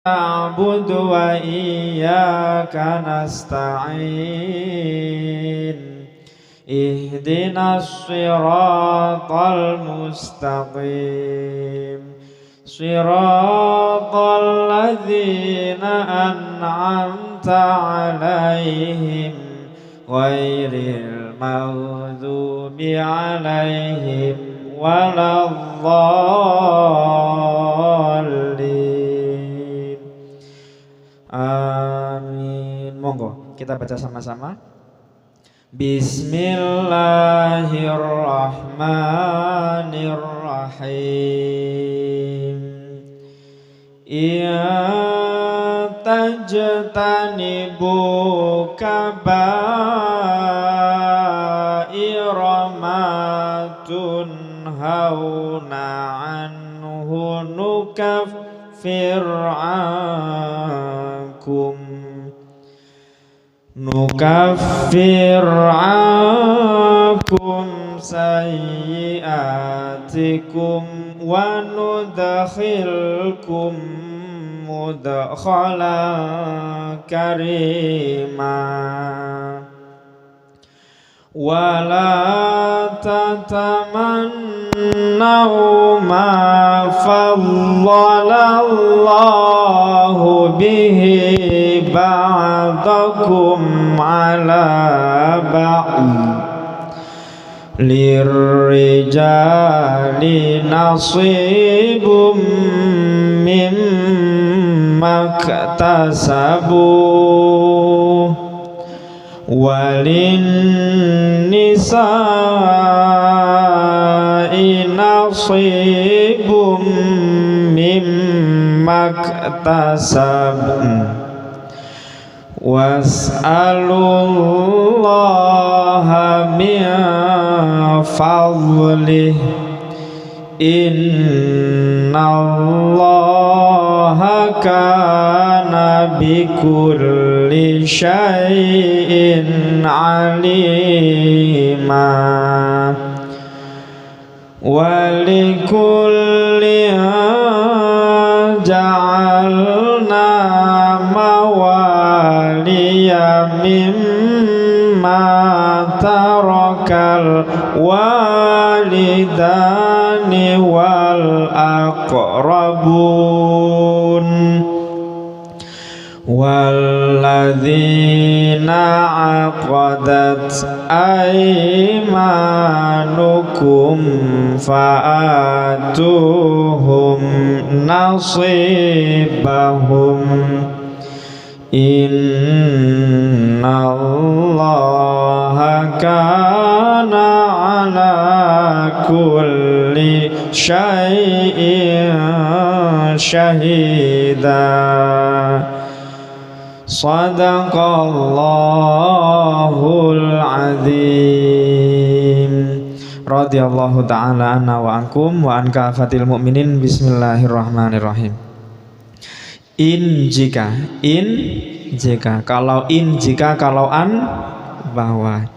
نعبد وإياك نستعين اهدنا الصراط المستقيم صراط الذين أنعمت عليهم غير المغضوب عليهم ولا الضالين. Amin. Monggo kita baca sama-sama. Bismillahirrahmanirrahim. Ya tajtanibu kabaira ma tunhauna anhu nukaffir ankum sayyi'atikum wa nudkhilkum mudkhalan karima wala tatamannaw ma faddalallahu bihi ba'dakum ala ba'd lirrijali nasibum mimma iktasabu walin nisa'i nasibum mimma iktasabu was'alullaha min fadlih innallaha kana bikulli syai'in alima walikulli ja'alna mawaliya mimma tarakal walidani wal aqrabun walladzina aqadat aymanukum fa'atuhum nasibahum innallaha kana ala kulli syai'in syahida. Sadaqallahul azim. Radhiyallahu ta'ala anna wa ankum wa an kafatil mu'minin. Bismillahirrahmanirrahim. Jika kalau kalau an bahwa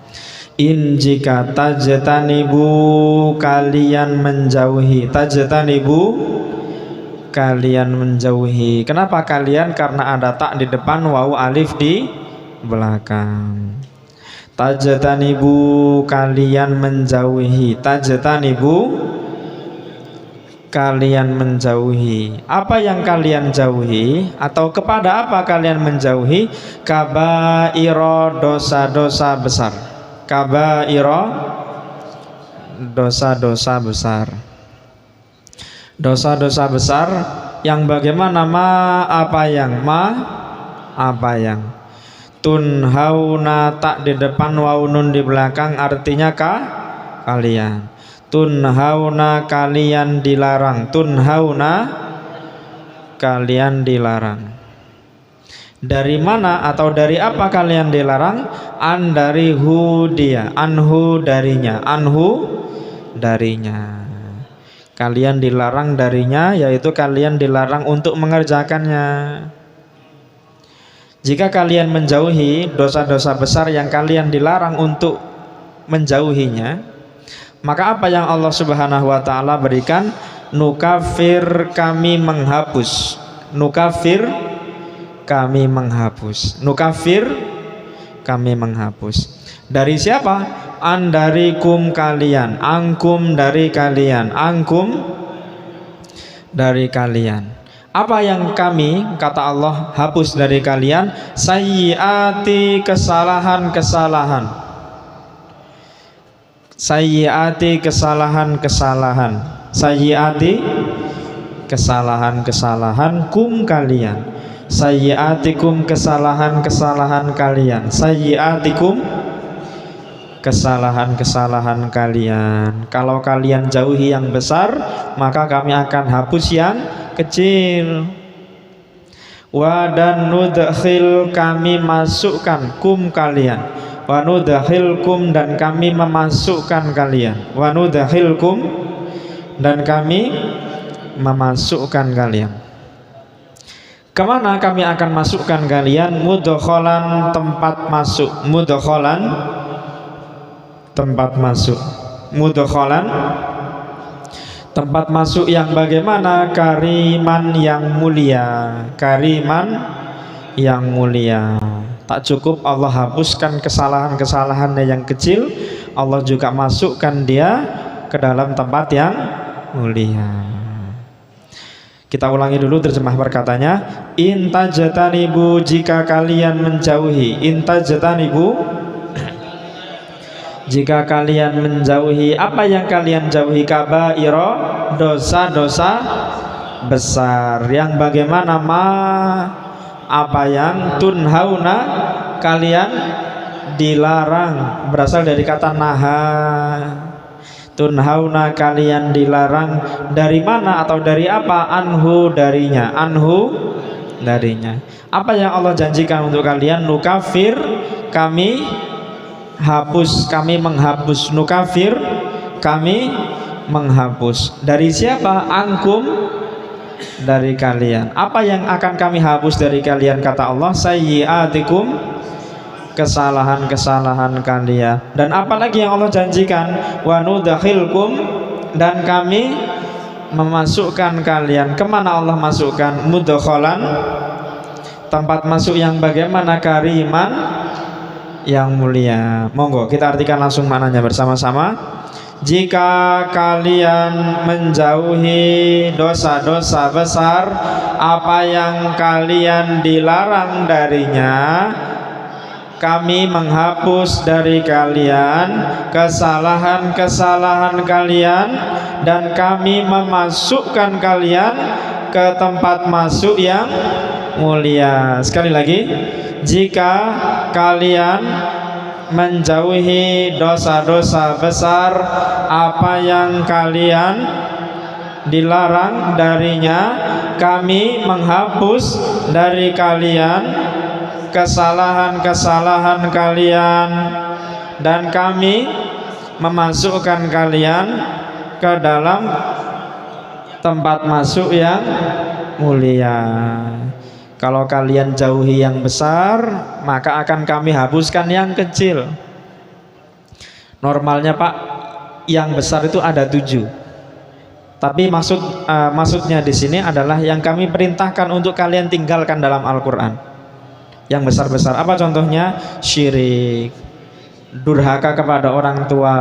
jika tajtanibu kalian menjauhi kalian menjauhi. Kenapa kalian? Karena ada tak di depan, wawu alif di belakang. Tajtanibu kalian menjauhi, kalian menjauhi. Apa yang kalian jauhi atau kepada apa kalian menjauhi? Kabairo, dosa-dosa besar. Kabairo, dosa-dosa besar. Dosa-dosa besar yang bagaimana? Apa yang tunhauna tak di depan, waunun di belakang, artinya kalian. Tunhauna kalian dilarang, kalian dilarang. Dari mana atau dari apa kalian dilarang? Dari dia, anhu darinya. Kalian dilarang darinya, yaitu kalian dilarang untuk mengerjakannya. Jika kalian menjauhi dosa-dosa besar yang kalian dilarang untuk menjauhinya, maka apa yang Allah Subhanahu wa ta'ala berikan? Nukafir, kami menghapus. Nukafir, kami menghapus. Nukafir, kami menghapus. Dari siapa? Andarikum kalian, angkum dari kalian, angkum dari kalian. Apa yang kami, kata Allah, hapus dari kalian? Sayyiati, kesalahan-kesalahan. Sayyiati, kesalahan-kesalahan. Sayyiati, kesalahan-kesalahan kum kalian. Sayyiatikum, kesalahan-kesalahan kalian. Sayyiatikum, kesalahan-kesalahan kalian. Kalau kalian jauhi yang besar, maka kami akan hapus yang kecil. Wa dan nudkhil, kami masukkan kum kalian. Wa nudkhilkum, dan kami memasukkan kalian. Wa nudkhilkum, dan kami memasukkan kalian. Kemana kami akan masukkan kalian? Mudkhalan, tempat masuk. Mudkhalan, tempat masuk. Mudkhalan, tempat masuk yang bagaimana? Kariman, yang mulia. Kariman, yang mulia. Tak cukup Allah hapuskan kesalahan-kesalahannya yang kecil, Allah juga masukkan dia ke dalam tempat yang mulia. Kita ulangi dulu terjemah perkataannya. Intajtanibu, jika kalian menjauhi. Intajtanibu, jika kalian menjauhi. Apa yang kalian jauhi? Kabairo, dosa-dosa besar. Yang bagaimana? Apa yang tunhauna, kalian dilarang. Berasal dari kata naha. Tunhauna, kalian dilarang. Dari mana atau dari apa? Anhu, darinya. Anhu, darinya. Apa yang Allah janjikan untuk kalian? Nukafir, kami hapus, kami menghapus. Nukafir, kami menghapus. Dari siapa? Angkum, dari kalian. Apa yang akan kami hapus dari kalian? Kata Allah, sayyiatikum, kesalahan-kesalahan kalian. Dan apalagi yang Allah janjikan? Wa nudkhilkum, dan kami memasukkan kalian. Kemana Allah masukkan? Mudkhalan, tempat masuk yang bagaimana? Kariman, yang mulia. Monggo kita artikan langsung maknanya bersama-sama. Jika kalian menjauhi dosa-dosa besar, apa yang kalian dilarang darinya, kami menghapus dari kalian kesalahan-kesalahan kalian, dan kami memasukkan kalian ke tempat masuk yang mulia. Sekali lagi, jika kalian menjauhi dosa-dosa besar, apa yang kalian dilarang darinya, kami menghapus dari kalian kesalahan-kesalahan kalian, dan kami memasukkan kalian ke dalam tempat masuk yang mulia. Kalau kalian jauhi yang besar, maka akan kami hapuskan yang kecil. Normalnya Pak, yang besar itu ada 7. Tapi maksudnya di sini adalah yang kami perintahkan untuk kalian tinggalkan dalam Al-Quran. Yang besar-besar. Apa contohnya? Syirik, durhaka kepada orang tua,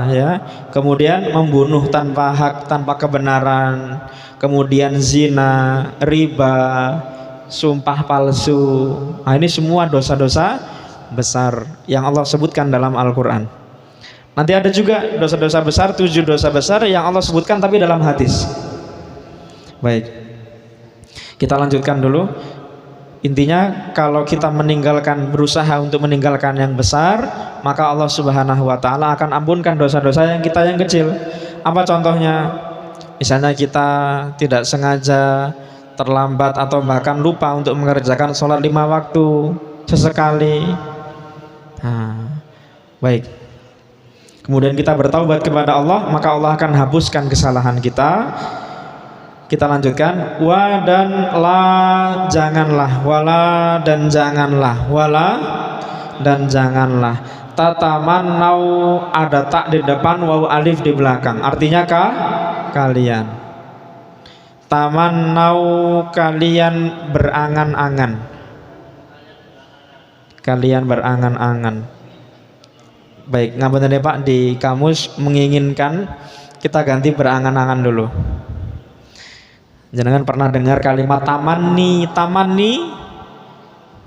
ya. Kemudian membunuh tanpa hak, tanpa kebenaran. Kemudian zina, riba, sumpah palsu. Nah, ini semua dosa-dosa besar yang Allah sebutkan dalam Al-Quran. Nanti ada juga dosa-dosa besar, 7 dosa besar yang Allah sebutkan tapi dalam hadis. Baik, kita lanjutkan dulu. Intinya kalau kita berusaha untuk meninggalkan yang besar, maka Allah Subhanahu wa ta'ala akan ampunkan dosa-dosa yang kecil. Apa contohnya? Misalnya kita tidak sengaja terlambat atau bahkan lupa untuk mengerjakan sholat 5 waktu sesekali. Nah, baik. Kemudian kita bertaubat kepada Allah, maka Allah akan hapuskan kesalahan kita. Kita lanjutkan. Wa dan la, janganlah. Wala, dan janganlah. Wala, dan janganlah. Tatamannau, ada tak di depan, waw alif di belakang. Artinya kalian. Tamannau, kalian berangan-angan. Kalian berangan-angan. Baik, ngapunten ya Pak, di kamus menginginkan, kita ganti berangan-angan dulu. Jangan pernah dengar kalimat tamanni, tamanni.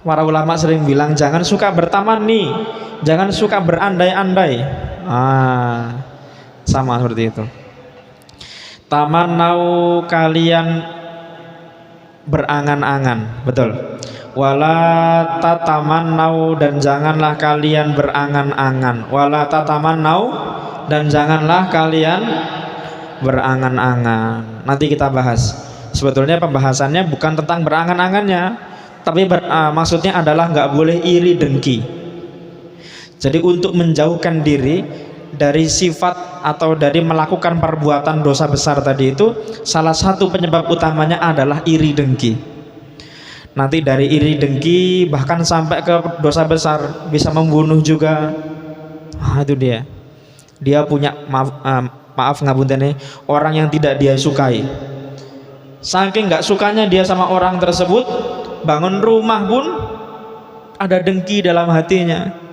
Para ulama sering bilang jangan suka bertamanni, jangan suka berandai-andai. Sama seperti itu. Tamannau, kalian berangan-angan, betul. Wala tatamannau, dan janganlah kalian berangan-angan. Wala tatamannau, dan janganlah kalian berangan-angan. Nanti kita bahas. Sebetulnya pembahasannya bukan tentang berangan-angannya, tapi maksudnya adalah nggak boleh iri dengki. Jadi untuk menjauhkan diri dari sifat atau dari melakukan perbuatan dosa besar tadi itu, salah satu penyebab utamanya adalah iri dengki. Nanti dari iri dengki bahkan sampai ke dosa besar, bisa membunuh juga. Itu dia punya maaf ngapunten, orang yang tidak dia sukai. Saking nggak sukanya dia sama orang tersebut, bangun rumah pun ada dengki dalam hatinya.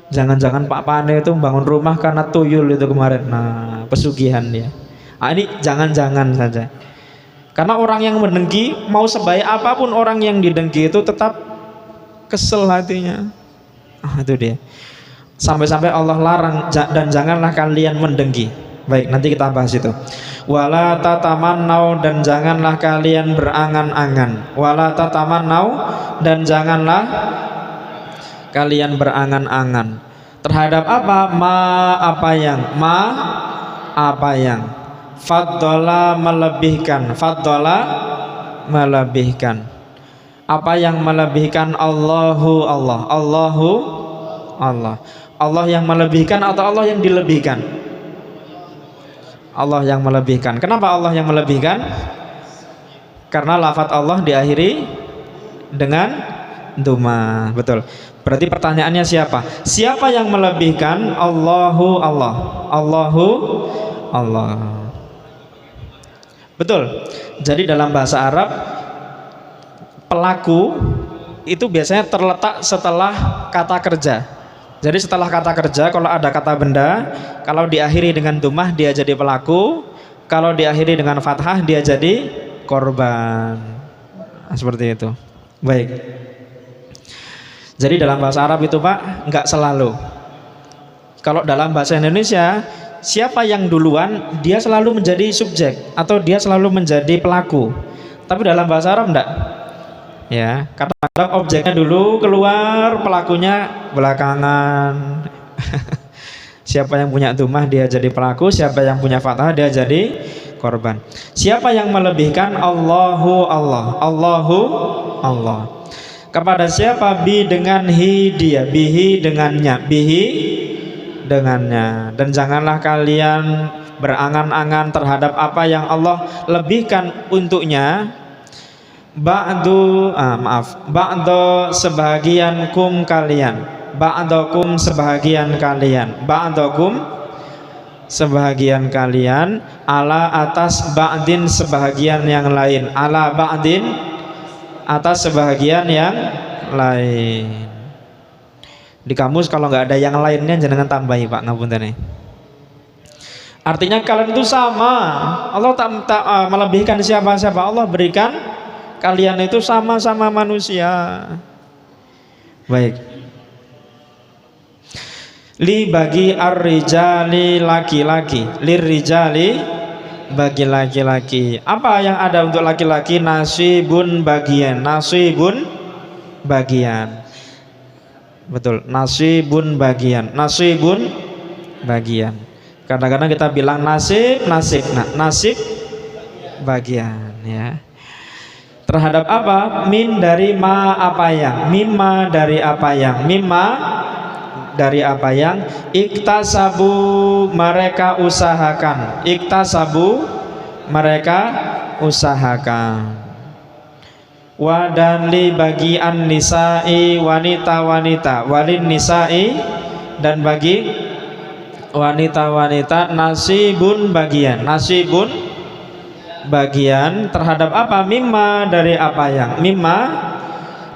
Jangan-jangan Pak Pane itu bangun rumah karena tuyul itu kemarin. Nah, pesugihan dia. Ini jangan-jangan saja. Karena orang yang mendengki, mau sebaik apapun orang yang didengki itu tetap kesel hatinya. Itu dia. Sampai-sampai Allah larang, dan janganlah kalian mendengki. Baik, nanti kita bahas itu. Wala tatamannau, dan janganlah kalian berangan-angan. Wala tatamannau, dan janganlah kalian berangan-angan. Terhadap apa? Apa yang Faddola, melebihkan. Faddola, melebihkan. Apa yang melebihkan? Allahu, Allah. Allahu, Allah. Allah yang melebihkan atau Allah yang dilebihkan? Allah yang melebihkan. Kenapa Allah yang melebihkan? Karena lafadz Allah diakhiri dengan duma. Betul. Berarti pertanyaannya siapa? Siapa yang melebihkan? Allahu, Allah. Allahu, Allah. Betul. Jadi dalam bahasa Arab, pelaku itu biasanya terletak setelah kata kerja. Jadi setelah kata kerja, kalau ada kata benda, kalau diakhiri dengan dhammah dia jadi pelaku, kalau diakhiri dengan fathah dia jadi korban. Seperti itu. Baik. Jadi dalam bahasa Arab itu Pak, enggak selalu. Kalau dalam bahasa Indonesia, siapa yang duluan, dia selalu menjadi subjek atau dia selalu menjadi pelaku. Tapi dalam bahasa Arab enggak. Ya, kadang-kadang objeknya dulu keluar, pelakunya belakangan. Siapa yang punya dhammah dia jadi pelaku, siapa yang punya fathah dia jadi korban. Siapa yang melebihkan? Allahu, Allah. Allahu, Allah. Kepada siapa? Bi, dengan hi, dia. Bihi, dengannya. Bihi, dengannya. Dan janganlah kalian berangan-angan terhadap apa yang Allah lebihkan untuknya. Ba'du, ba'du sebahagian kum kalian. Ba'dukum sebahagian kalian. Ba'dukum sebahagian kalian. Ala atas ba'din sebahagian yang lain. Ala ba'din atas sebahagian yang lain. Di kamus kalau nggak ada yang lainnya jangan tambahi Pak, ngapunten. Artinya kalian itu sama. Allah tak melebihkan siapa-siapa. Allah berikan kalian itu sama-sama manusia. Baik. Li, bagi ar-rijali, laki-laki. Lir-rijali, bagi laki-laki. Apa yang ada untuk laki-laki? Nasibun, bagian. Nasibun, bagian. Betul, nasibun, bagian. Nasibun, bagian. Kadang-kadang kita bilang nasib. Nah, nasib bagian, ya. Terhadap apa? Min, dari ma, apa yang. Mimma, dari apa yang. Mimma, dari apa yang. Iktasabu, mereka usahakan. Iktasabu, mereka usahakan. Wa, dan li, bagi an nisa'i, wanita-wanita. Walin nisa'i, dan bagi wanita-wanita. Nasibun, bagian. Nasibun, bagian terhadap apa? Mimma, dari apa yang, mimma,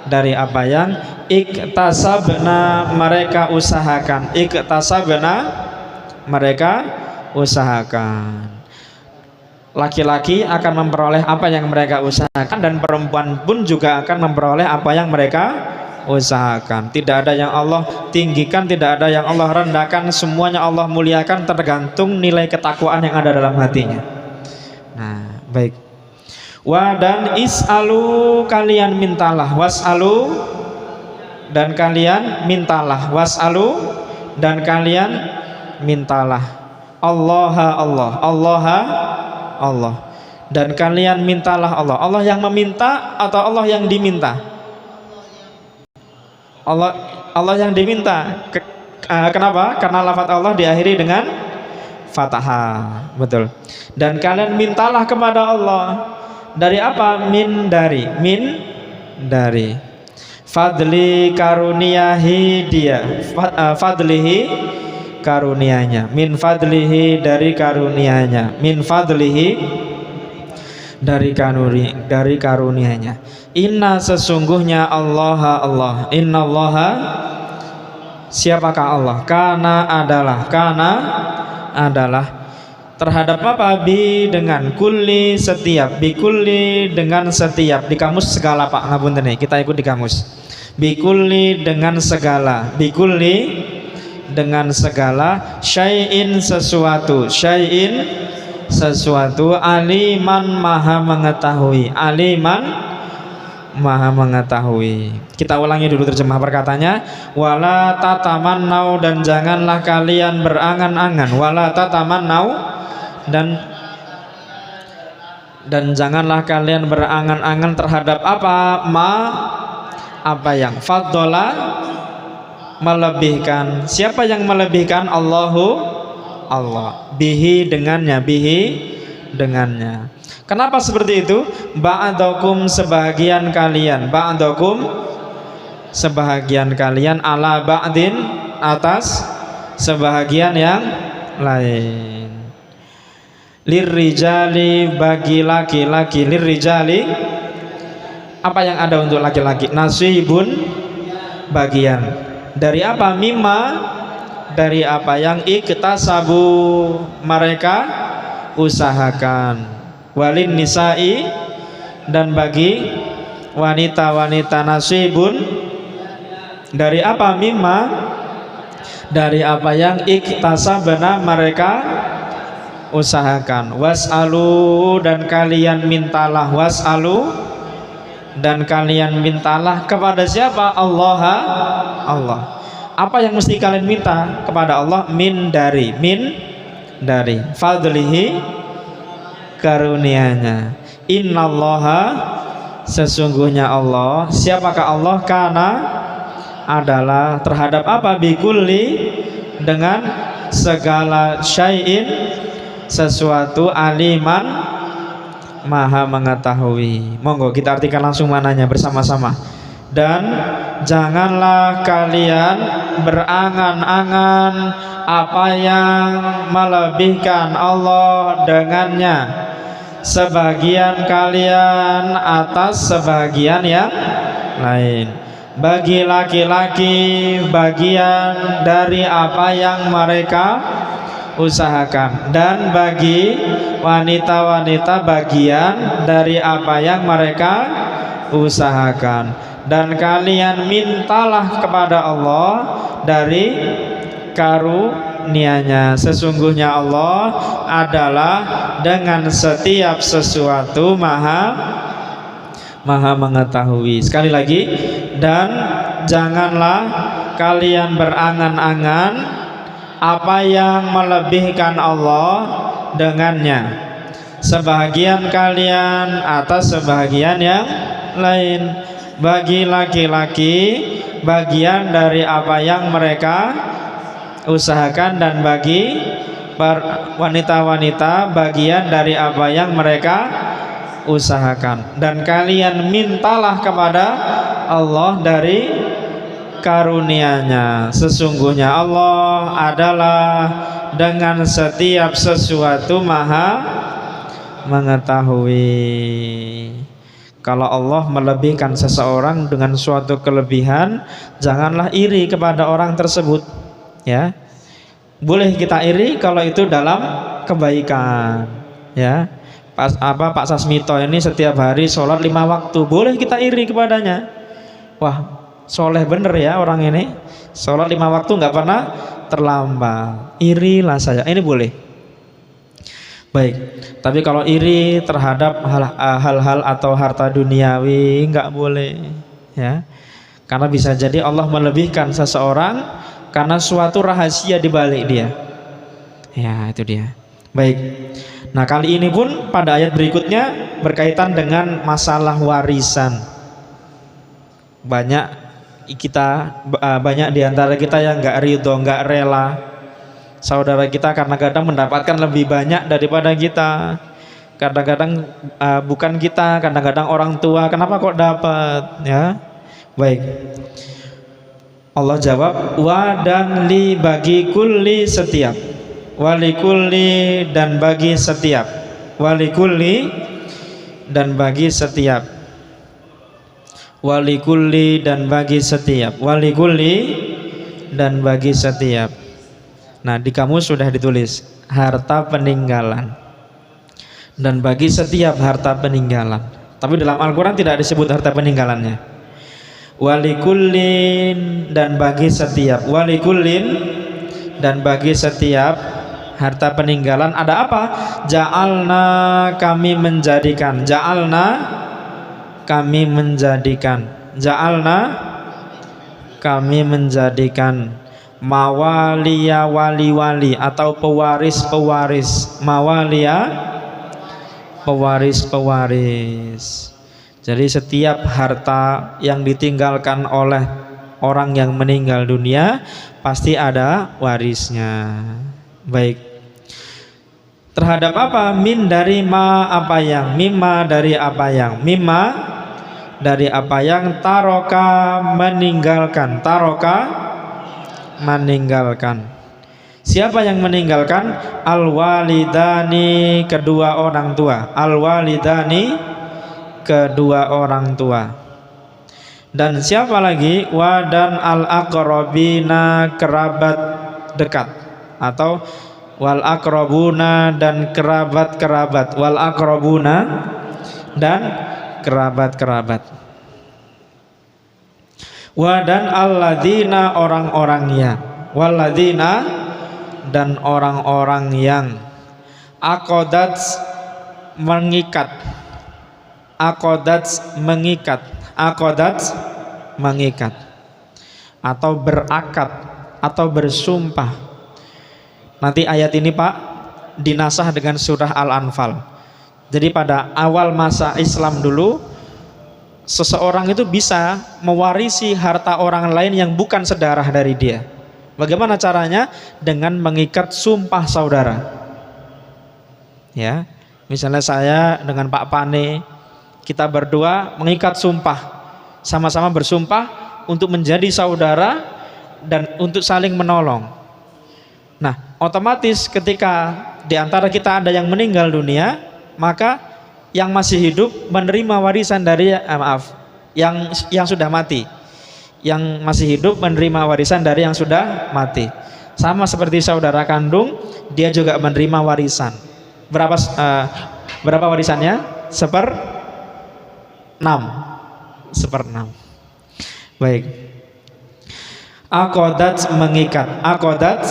dari apa yang iktasabna, mereka usahakan. Iktasabna, mereka usahakan. Laki-laki akan memperoleh apa yang mereka usahakan, dan perempuan pun juga akan memperoleh apa yang mereka usahakan. Tidak ada yang Allah tinggikan, tidak ada yang Allah rendahkan, semuanya Allah muliakan, tergantung nilai ketakwaan yang ada dalam hatinya. Nah, baik. Wa dan is'alu, kalian mintalah, was'alu, dan kalian mintalah, was'alu, dan kalian mintalah, Allah, Allah, dan kalian mintalah Allah. Allah yang meminta atau Allah yang diminta? Allah yang diminta. Kenapa? Karena lafaz Allah diakhiri dengan fathah. Betul. Dan kalian mintalah kepada Allah. Dari apa? Min, dari fadli, karuniahi dia, fadlihi, karunianya, min fadlihi, dari karunianya, min fadlihi, dari karunianya. Inna, sesungguhnya Allah, inna Allah, siapakah Allah? Kana adalah terhadap apa? Bi, dengan, kulli, setiap, bi kulli, dengan setiap. Di kamus segala, Pak, ngapunten nih, kita ikut di kamus. Bi kulli, dengan segala, bi kulli, dengan segala, syai'in, sesuatu, syai'in, sesuatu, aliman, maha mengetahui, aliman, maha mengetahui. Kita ulangi dulu terjemah perkataannya. Wala tatamannau, dan janganlah kalian berangan-angan, wala tatamannau, dan janganlah kalian berangan-angan terhadap apa? Apa yang faddola, melebihkan. Siapa yang melebihkan? Allah, bihi, dengannya, dengannya. Kenapa seperti itu? Ba'dakum, sebahagian kalian, ba'dakum, sebahagian kalian, ala ba'din, atas sebahagian yang lain. Lirrijali, bagi laki-laki, lirrijali, apa yang ada untuk laki-laki? Nasibun, bagian. Dari apa? Mimma, dari apa yang iktasabu, mereka usahakan. Walin nisa'i, dan bagi wanita-wanita, nasibun, dari apa? Mimma, dari apa yang iktasabna, mereka usahakan. Was'alu, dan kalian mintalah, was'alu, dan kalian mintalah kepada siapa? Allah. Apa yang mesti kalian minta kepada Allah? Min, dari fadlihi, karunianya. Innallaha, sesungguhnya Allah. Siapakah Allah? Kana, adalah terhadap apa? Bikulli, dengan segala, syai'in, sesuatu, aliman, maha mengetahui. Monggo kita artikan langsung mananya bersama-sama. Dan janganlah kalian berangan-angan apa yang melebihkan Allah dengannya, sebagian kalian atas sebagian yang lain. Bagi laki-laki bagian dari apa yang mereka usahakan, dan bagi wanita-wanita bagian dari apa yang mereka usahakan. Dan kalian mintalah kepada Allah dari karunia-Nya. Sesungguhnya Allah adalah dengan setiap sesuatu maha mengetahui. Sekali lagi, dan janganlah kalian berangan-angan apa yang melebihkan Allah dengannya, sebahagian kalian atas sebahagian yang lain. Bagi laki-laki bagian dari apa yang mereka usahakan, dan bagi wanita-wanita bagian dari apa yang mereka usahakan. Dan kalian mintalah kepada Allah dari karunia-Nya. Sesungguhnya Allah adalah dengan setiap sesuatu maha mengetahui. Kalau Allah melebihkan seseorang dengan suatu kelebihan, janganlah iri kepada orang tersebut, ya. Boleh kita iri kalau itu dalam kebaikan, ya. Pak Sasmito ini setiap hari sholat 5 waktu, boleh kita iri kepadanya. Wah, soleh bener ya orang ini, sholat 5 waktu nggak pernah terlambat. Irilah saya, ini boleh. Baik, tapi kalau iri terhadap hal-hal atau harta duniawi nggak boleh, ya. Karena bisa jadi Allah melebihkan seseorang karena suatu rahasia di balik dia. Ya, itu dia. Baik. Nah, kali ini pun pada ayat berikutnya berkaitan dengan masalah warisan. Banyak di antara kita yang nggak ridho, nggak rela saudara kita karena kadang mendapatkan lebih banyak daripada kita. Kadang-kadang bukan kita, kadang-kadang orang tua. Kenapa kok dapat? Ya, baik. Allah jawab, wa dan li bagi kulli setiap, wali kulli dan bagi setiap, wali kulli dan bagi setiap, wali kulli dan bagi setiap, wali kulli dan bagi setiap. Nah, di kamus sudah ditulis harta peninggalan dan bagi setiap harta peninggalan, tapi dalam Al-Quran tidak disebut harta peninggalannya. Walikullin dan bagi setiap, walikullin dan bagi setiap harta peninggalan ada apa? Ja'alna kami menjadikan, ja'alna kami menjadikan, ja'alna kami menjadikan mawaliya wali-wali atau pewaris-pewaris, mawaliya pewaris-pewaris. Jadi setiap harta yang ditinggalkan oleh orang yang meninggal dunia pasti ada warisnya. Baik. Terhadap apa? Min dari ma apa yang, mimma dari apa yang, mimma dari apa yang taroka meninggalkan, taroka meninggalkan. Siapa yang meninggalkan? Al-walidani kedua orang tua, al-walidani kedua orang tua. Dan siapa lagi? Wa dan al-aqrabina kerabat dekat, atau wal aqrabuna dan kerabat-kerabat, wal aqrabuna dan kerabat-kerabat. Wa dan alladzina orang-orangnya, walladzina dan orang-orang yang aqadat mengikat, aqadat mengikat, aqadat mengikat atau berakad atau bersumpah. Nanti ayat ini Pak dinasah dengan surah Al-Anfal. Jadi pada awal masa Islam dulu, seseorang itu bisa mewarisi harta orang lain yang bukan sedarah dari dia. Bagaimana caranya? Dengan mengikat sumpah saudara. Ya, misalnya saya dengan Pak Pane, kita berdua mengikat sumpah, sama-sama bersumpah untuk menjadi saudara dan untuk saling menolong. Nah, otomatis ketika di antara kita ada yang meninggal dunia, maka yang masih hidup menerima warisan dari yang sudah mati. Yang masih hidup menerima warisan dari yang sudah mati. Sama seperti saudara kandung, dia juga menerima warisan. Berapa warisannya? 1/6. 1/6. Baik. Aqadat mengikat, aqadat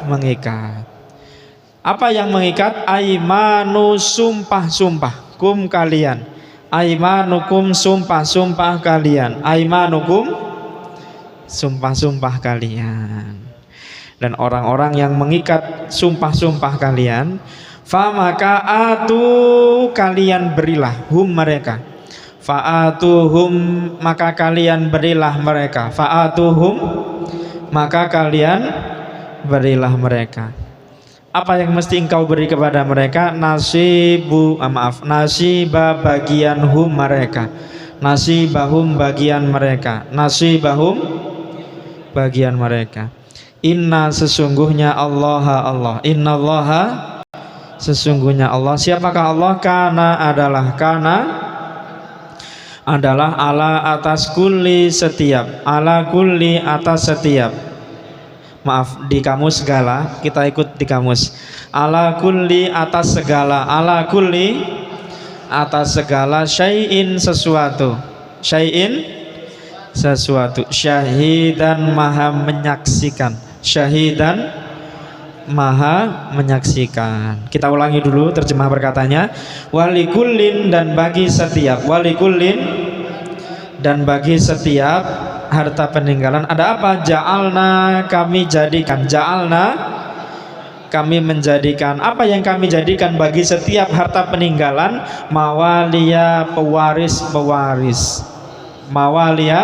mengikat. Apa yang mengikat? Aimanu sumpah-sumpah kum kalian, aimanukum sumpah-sumpah kalian, aimanukum sumpah-sumpah kalian. Dan orang-orang yang mengikat sumpah-sumpah kalian, famaka atu kalian berilah hum mereka, faatuhum maka kalian berilah mereka, faatuhum maka kalian berilah mereka. Apa yang mesti engkau beri kepada mereka? Nasibah bagian hum mereka, nasibahum bagian mereka, nasibahum bagian mereka. Inna sesungguhnya Allah, innallaha Sesungguhnya Allah. Siapakah Allah? Kana adalah ala atas kulli setiap, ala kulli atas setiap. Maaf, di kamus segala, kita ikut di kamus. Ala kulli atas segala, ala kulli atas segala, syai'in sesuatu, syai'in sesuatu, syahidan maha menyaksikan, syahidan maha menyaksikan. Kita ulangi dulu terjemah perkataannya. Walikullin, dan bagi setiap, walikullin, dan bagi setiap harta peninggalan ada apa? Ja'alna, kami jadikan, ja'alna, kami menjadikan. Apa yang kami jadikan bagi setiap harta peninggalan? Mawalia, pewaris-pewaris, mawalia,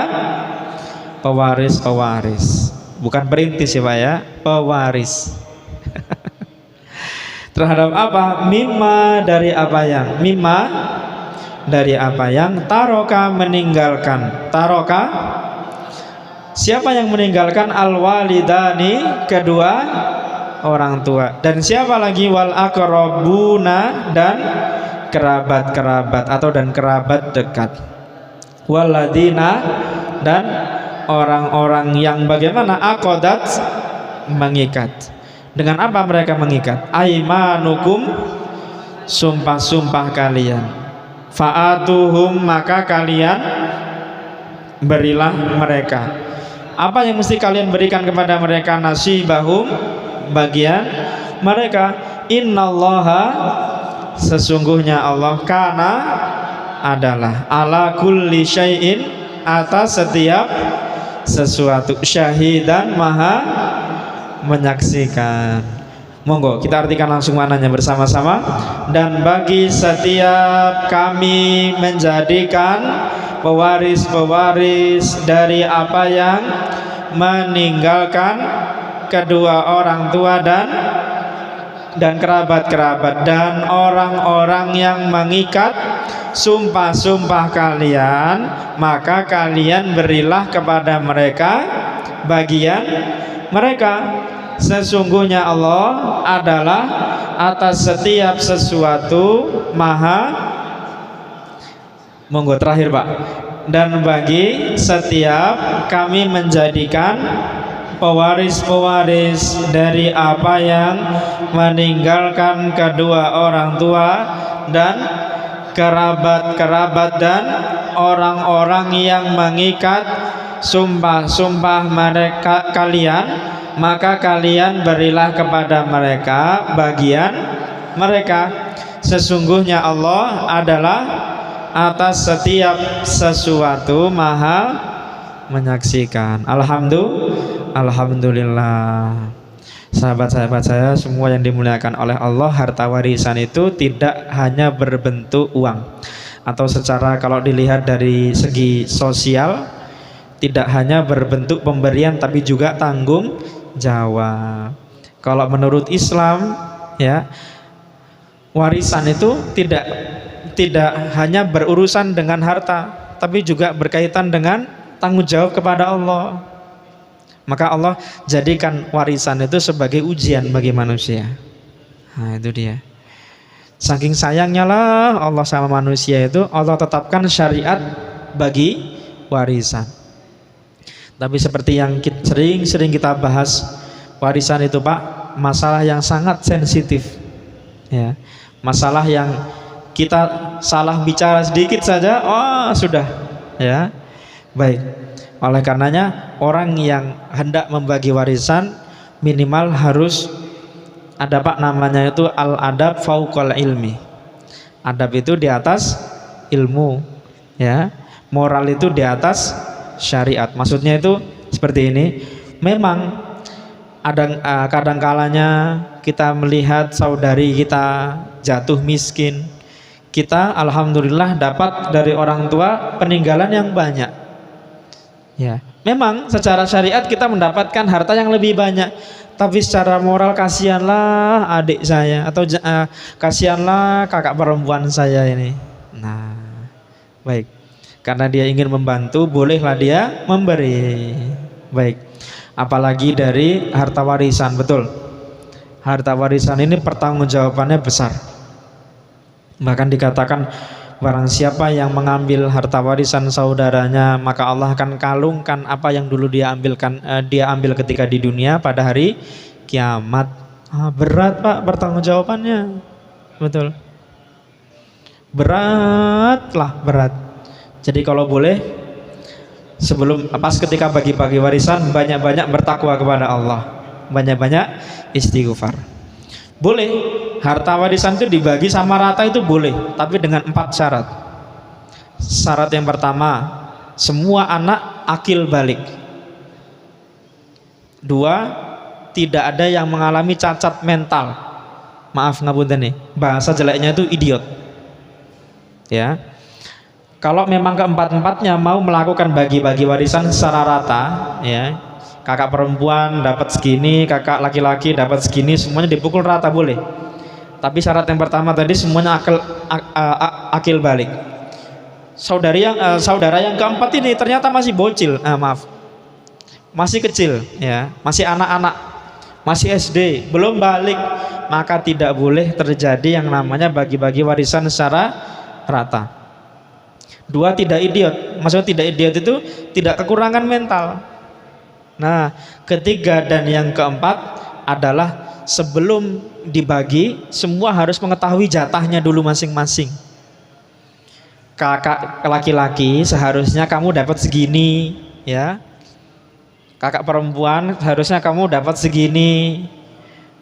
pewaris-pewaris, bukan perintis ya Pak ya, pewaris. Terhadap apa? Mimma, dari apa yang, mimma, dari apa yang, taroka, meninggalkan, taroka, siapa yang meninggalkan? Al-walidani, kedua orang tua. Dan siapa lagi? Wal aqrabuna, dan kerabat-kerabat atau dan kerabat dekat. Waladina, dan orang-orang yang bagaimana? Aqadat, mengikat. Dengan apa mereka mengikat? Aimanukum, sumpah-sumpah kalian. Fa'atuhum, maka kalian berilah mereka. Apa yang mesti kalian berikan kepada mereka? Nasibahum, bagian mereka. Innallaha, sesungguhnya Allah, kana, adalah, ala kulli syai'in, atas setiap sesuatu, syahidan, maha menyaksikan. Monggo kita artikan langsung mananya bersama-sama. Dan bagi setiap kami menjadikan pewaris-pewaris dari apa yang meninggalkan kedua orang tua dan kerabat-kerabat, dan orang-orang yang mengikat sumpah-sumpah kalian, maka kalian berilah kepada mereka bagian mereka. Sesungguhnya Allah adalah atas setiap sesuatu maha. Monggo terakhir Pak. Dan bagi setiap kami menjadikan pewaris-pewaris dari apa yang meninggalkan kedua orang tua dan kerabat-kerabat, dan orang-orang yang mengikat sumpah-sumpah mereka kalian, maka kalian berilah kepada mereka bagian mereka. Sesungguhnya Allah adalah atas setiap sesuatu maha menyaksikan. Alhamdulillah. Sahabat-sahabat saya semua yang dimuliakan oleh Allah, harta warisan itu tidak hanya berbentuk uang, atau secara kalau dilihat dari segi sosial tidak hanya berbentuk pemberian, tapi juga tanggung jawab. Kalau menurut Islam ya, warisan itu tidak hanya berurusan dengan harta, tapi juga berkaitan dengan tanggung jawab kepada Allah. Maka Allah jadikan warisan itu sebagai ujian bagi manusia. Nah itu dia. Saking sayangnya lah Allah sama manusia itu, Allah tetapkan syariat bagi warisan. Tapi seperti yang sering kita bahas, warisan itu Pak, masalah yang sangat sensitif ya. Masalah yang kita salah bicara sedikit saja, oh sudah ya. Baik. Oleh karenanya orang yang hendak membagi warisan minimal harus ada Pak, namanya itu al-adab fauqal ilmi. Adab itu di atas ilmu ya. Moral itu di atas syariat. Maksudnya itu seperti ini. Memang ada kadang-kalanya kita melihat saudari kita jatuh miskin, kita alhamdulillah dapat dari orang tua peninggalan yang banyak ya. Memang secara syariat kita mendapatkan harta yang lebih banyak, tapi secara moral kasihanlah adik saya, atau kasihanlah kakak perempuan saya ini. Nah baik, karena dia ingin membantu, bolehlah dia memberi. Baik, apalagi dari harta warisan, betul Harta warisan ini pertanggungjawabannya besar. Bahkan dikatakan barang siapa yang mengambil harta warisan saudaranya, maka Allah akan kalungkan apa yang dulu dia ambil ketika di dunia pada hari kiamat. Berat Pak pertanggungjawabannya. Betul. Berat. Jadi kalau boleh pas ketika bagi-bagi warisan banyak-banyak bertakwa kepada Allah, banyak-banyak istighfar. Boleh harta warisan itu dibagi sama rata, itu boleh, tapi dengan 4 syarat. Syarat yang pertama, semua anak akil balik. 2, tidak ada yang mengalami cacat mental. Maaf ngapunten nih, bahasa jeleknya itu idiot. Ya. Kalau memang keempat-empatnya mau melakukan bagi-bagi warisan secara rata, ya, kakak perempuan dapat segini, kakak laki-laki dapat segini, semuanya dipukul rata boleh. Tapi syarat yang pertama tadi semuanya akil balik. Saudara yang keempat ini ternyata masih bocil, masih kecil, ya, masih anak-anak, masih SD, belum balik, maka tidak boleh terjadi yang namanya bagi-bagi warisan secara rata. 2, tidak idiot. Maksudnya tidak idiot itu tidak kekurangan mental. Nah, ketiga dan yang keempat adalah sebelum dibagi semua harus mengetahui jatahnya dulu masing-masing. Kakak laki-laki seharusnya kamu dapat segini, ya. Kakak perempuan seharusnya kamu dapat segini.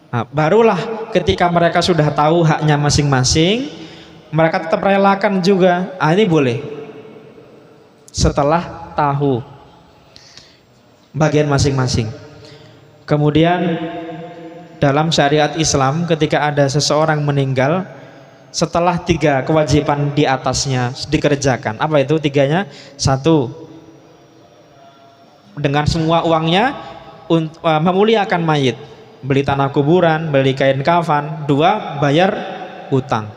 Nah, barulah ketika mereka sudah tahu haknya masing-masing, mereka tetap relakan juga. Ini boleh. Setelah tahu bagian masing-masing. Kemudian dalam syariat Islam ketika ada seseorang meninggal, setelah 3 kewajiban di atasnya dikerjakan. Apa itu 3-nya? 1, dengan semua uangnya memuliakan mayit, beli tanah kuburan, beli kain kafan. 2, bayar utang.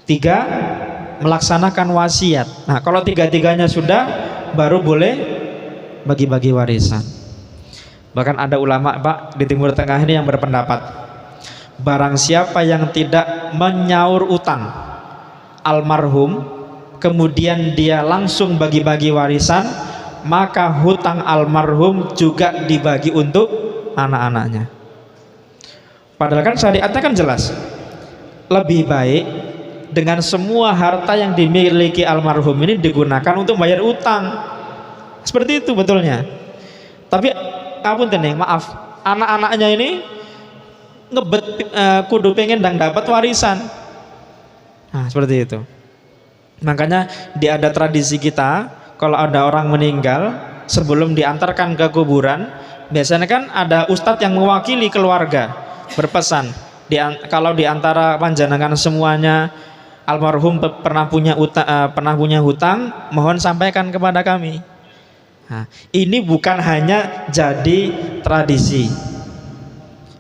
3, melaksanakan wasiat. Nah, kalau 3-tiganya sudah, baru boleh bagi-bagi warisan. Bahkan ada ulama Pak di Timur Tengah ini yang berpendapat, barang siapa yang tidak menyaur utang almarhum kemudian dia langsung bagi-bagi warisan, maka hutang almarhum juga dibagi untuk anak-anaknya. Padahal kan syariatnya kan jelas, lebih baik dengan semua harta yang dimiliki almarhum ini digunakan untuk bayar utang. Seperti itu betulnya. Tapi maaf, anak-anaknya ini ngebet kudu pengen dan dapat warisan. Nah, seperti itu. Makanya ada tradisi kita, kalau ada orang meninggal sebelum diantarkan ke kuburan, biasanya kan ada ustadz yang mewakili keluarga berpesan. Kalau diantara panjenengan semuanya almarhum pernah punya hutang, mohon sampaikan kepada kami. Nah, ini bukan hanya jadi tradisi,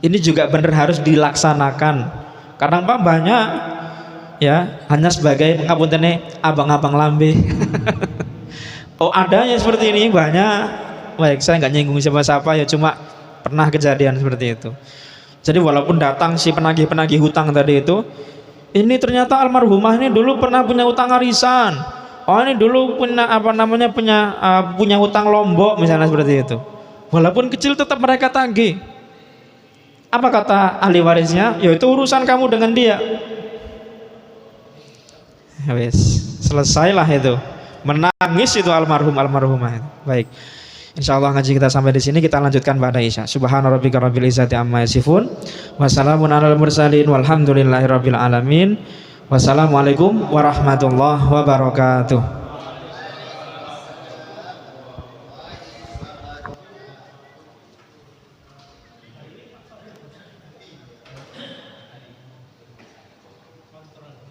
ini juga benar harus dilaksanakan. Kadang Pak banyak ya hanya sebagai abang-abang lambe. Oh, ada yang seperti ini banyak. Baik, saya nggak nyinggung siapa-siapa, ya cuma pernah kejadian seperti itu. Jadi walaupun datang si penagih-penagih hutang tadi itu, ini ternyata almarhumah ini dulu pernah punya utang arisan. Oh, ini dulu punya hutang lombok misalnya, seperti itu. Walaupun kecil tetap mereka tagih. Apa kata ahli warisnya? Ya itu urusan kamu dengan dia. Wes, selesailah itu. Menangis itu almarhumah itu. Baik. Insyaallah ngaji kita sampai di sini, kita lanjutkan ba'da Isya. Subhana rabbika rabbil izzati amma yasifun. Wassalamun alal mursalin walhamdulillahi rabbil alamin. Wassalamualaikum warahmatullahi wabarakatuh.